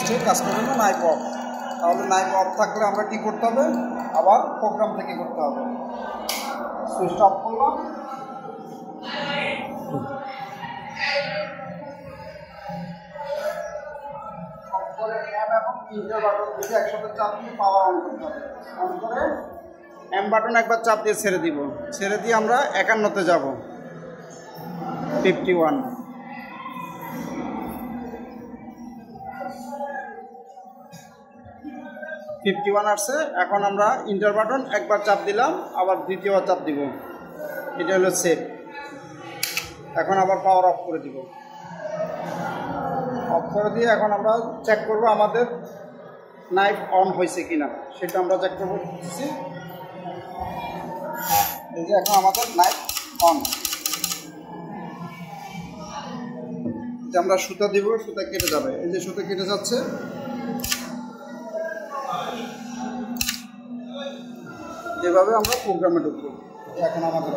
সুইচটি কাজ করবে না, নাইফ অফ। তাহলে নাইফ অফ থাকলে আমরা কী করতে হবে, আবার প্রোগ্রাম থেকে করতে হবে। সুইচটা অফ করলাম, অফ করে এম এবং ইন্টার বাটন দিয়ে একসাথে চাপ দিয়ে পাওয়ার অন করতে হবে। অন করে এম বাটন একবার চাপ দিয়ে ছেড়ে দিব, ছেড়ে দিয়ে আমরা 51-তে যাব। 51 আসছে। এখন আমরা ইন্টার বাটন একবার চাপ দিলাম, আবার দ্বিতীয়বার চাপ দিব, এটা হলো সেট। এখন আবার পাওয়ার অফ করে দিব। অফ করে দিয়ে এখন আমরা চেক করব আমাদের নাইফ অন হয়েছে কিনা, সেটা আমরা চেক করবো। এই যে এখন আমাদের নাইফ অন। যে আমরা সুতা দিব, সুতা কেটে যাবে, এই যে সুতা কেটে যাচ্ছে। যেভাবে আমরা প্রোগ্রামে ঢুকবো, এখন আমাদের